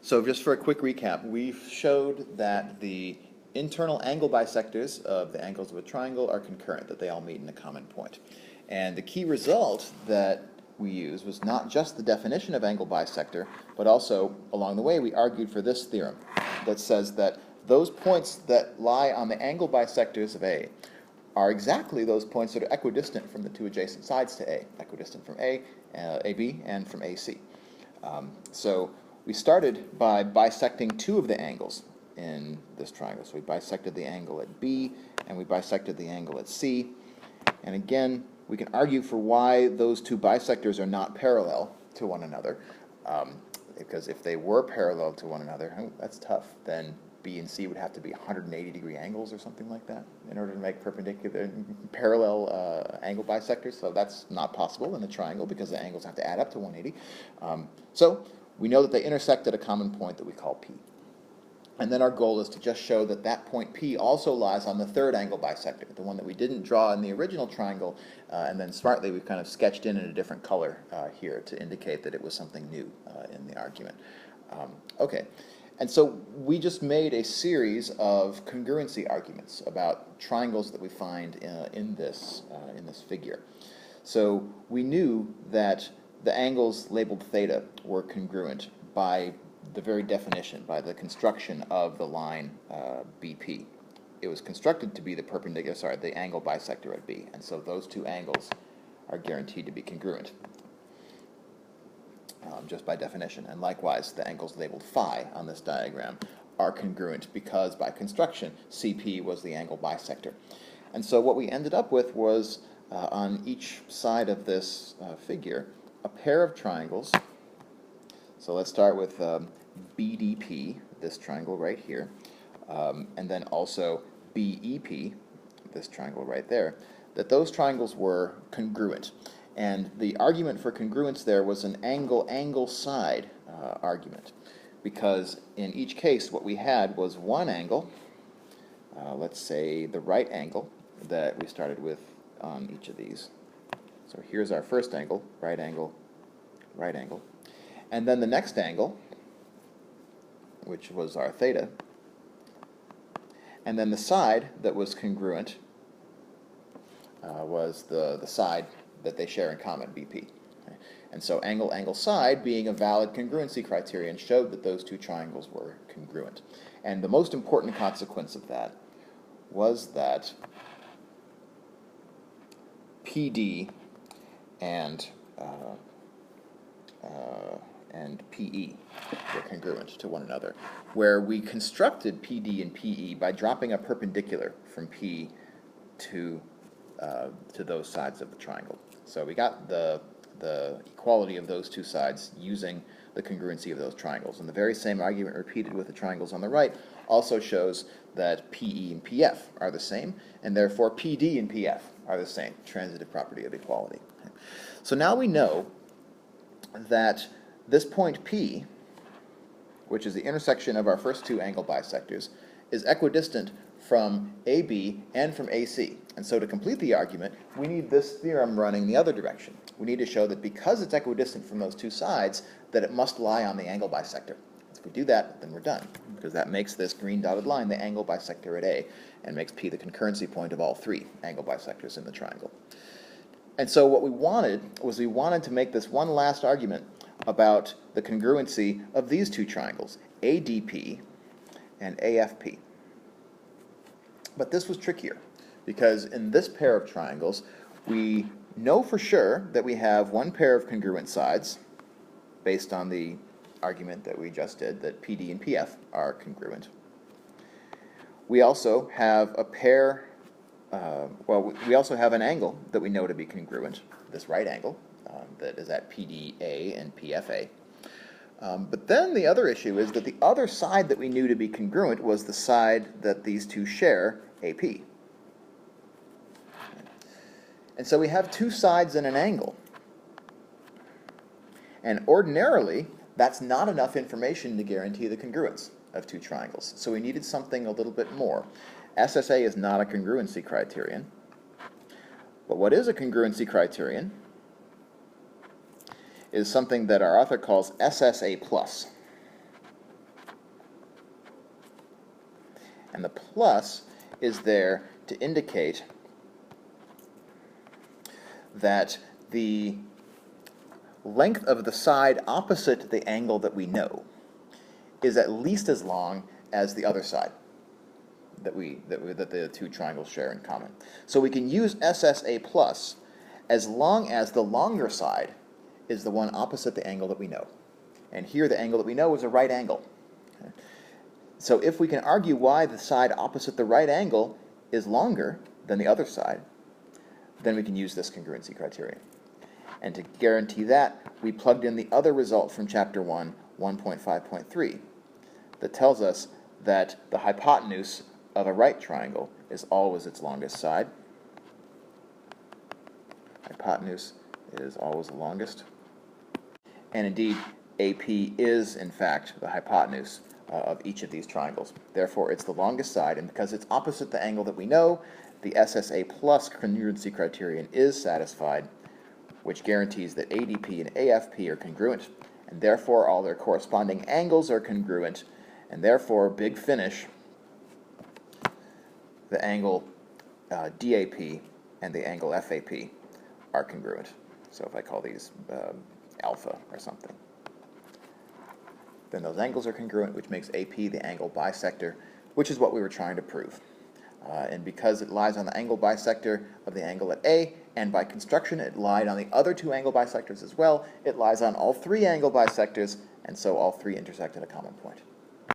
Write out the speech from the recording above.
So just for a quick recap, we showed that the internal angle bisectors of the angles of a triangle are concurrent, that they all meet in a common point. And the key result that we used was not just the definition of angle bisector, but also, along the way, we argued for this theorem that says that those points that lie on the angle bisectors of A are exactly those points that are equidistant from the two adjacent sides to A, equidistant from AB, and from AC. So we started by bisecting two of the angles in this triangle. So we bisected the angle at B, and we bisected the angle at C. And again, we can argue for why those two bisectors are not parallel to one another. Because if they were parallel to one another, that's tough. Then B and C would have to be 180-degree angles or something like that in order to make perpendicular, parallel angle bisectors. So that's not possible in a triangle because the angles have to add up to 180. So we know that they intersect at a common point that we call P. And then our goal is to just show that that point P also lies on the third angle bisector, the one that we didn't draw in the original triangle, and then smartly we've kind of sketched in a different color here to indicate that it was something new in the argument. Okay, and so we just made a series of congruency arguments about triangles that we find in this figure. So we knew that the angles labeled theta were congruent by the very definition, by the construction of the line BP. It was constructed to be the the angle bisector at B, and so those two angles are guaranteed to be congruent just by definition. And likewise, the angles labeled phi on this diagram are congruent because by construction, CP was the angle bisector. And so what we ended up with was, on each side of this figure, a pair of triangles. So let's start with BDP, this triangle right here, and then also BEP, this triangle right there, that those triangles were congruent. And the argument for congruence there was an angle-side argument, because in each case what we had was one angle, let's say the right angle that we started with on each of these. So here's our first angle, right angle, right angle. And then the next angle, which was our theta, and then the side that was congruent was the side that they share in common, BP. Okay? And so angle, side, being a valid congruency criterion, showed that those two triangles were congruent. And the most important consequence of that was that PD and PE were congruent to one another, where we constructed PD and PE by dropping a perpendicular from P to those sides of the triangle. So we got the equality of those two sides using the congruency of those triangles. And the very same argument repeated with the triangles on the right also shows that PE and PF are the same, and therefore PD and PF are the same, transitive property of equality. So now we know that this point P, which is the intersection of our first two angle bisectors, is equidistant from AB and from AC. And so to complete the argument, we need this theorem running the other direction. We need to show that because it's equidistant from those two sides, that it must lie on the angle bisector. If we do that, then we're done, because that makes this green dotted line the angle bisector at A, and makes P the concurrency point of all three angle bisectors in the triangle. And so what we wanted was to make this one last argument about the congruency of these two triangles, ADP and AFP. But this was trickier, because in this pair of triangles, we know for sure that we have one pair of congruent sides, based on the argument that we just did, that PD and PF are congruent. We also have a pair, we also have an angle that we know to be congruent, this right angle, that is at PDA and PFA. But then the other issue is that the other side that we knew to be congruent was the side that these two share, AP. And so we have two sides and an angle. And ordinarily, that's not enough information to guarantee the congruence of two triangles. So we needed something a little bit more. SSA is not a congruency criterion. But what is a congruency criterion is something that our author calls SSA+. And the plus is there to indicate that the length of the side opposite the angle that we know is at least as long as the other side that the two triangles share in common. So we can use SSA plus as long as the longer side is the one opposite the angle that we know. And here the angle that we know is a right angle. Okay. So if we can argue why the side opposite the right angle is longer than the other side, then we can use this congruency criterion. And to guarantee that, we plugged in the other result from Chapter 1, 1.5.3, that tells us that the hypotenuse of a right triangle is always its longest side. Hypotenuse is always the longest. And indeed, AP is, in fact, the hypotenuse of each of these triangles. Therefore, it's the longest side, and because it's opposite the angle that we know, the SSA plus congruency criterion is satisfied, which guarantees that ADP and AFP are congruent, and therefore all their corresponding angles are congruent, and therefore, big finish, the angle DAP and the angle FAP are congruent. So if I call these alpha or something, then those angles are congruent, which makes AP the angle bisector, which is what we were trying to prove. And because it lies on the angle bisector of the angle at A, and by construction it lied on the other two angle bisectors as well, it lies on all three angle bisectors, and so all three intersect at a common point.